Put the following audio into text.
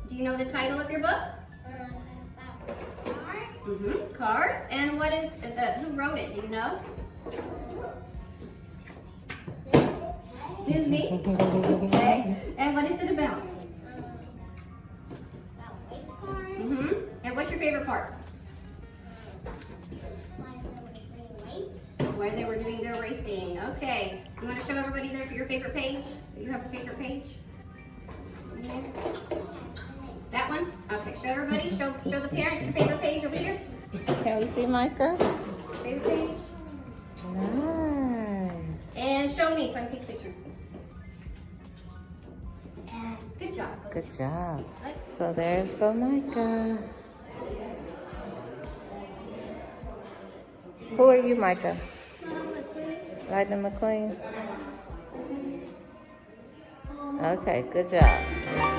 Do you know the title of your book? Cars. And what is, who wrote it? Do you know? Disney. Okay. And what is it about? And what's your favorite part? Where they were doing their racing. Okay. You want to show everybody your favorite page? You have a favorite page? That one? Okay, show everybody. Show the parents your favorite page over here. Can we see Micah? Favorite page. Nice. And show me so I can take a picture. And good job. Good job. So there's go Micah. Who are you, Micah? Lightning McQueen? Okay, good job.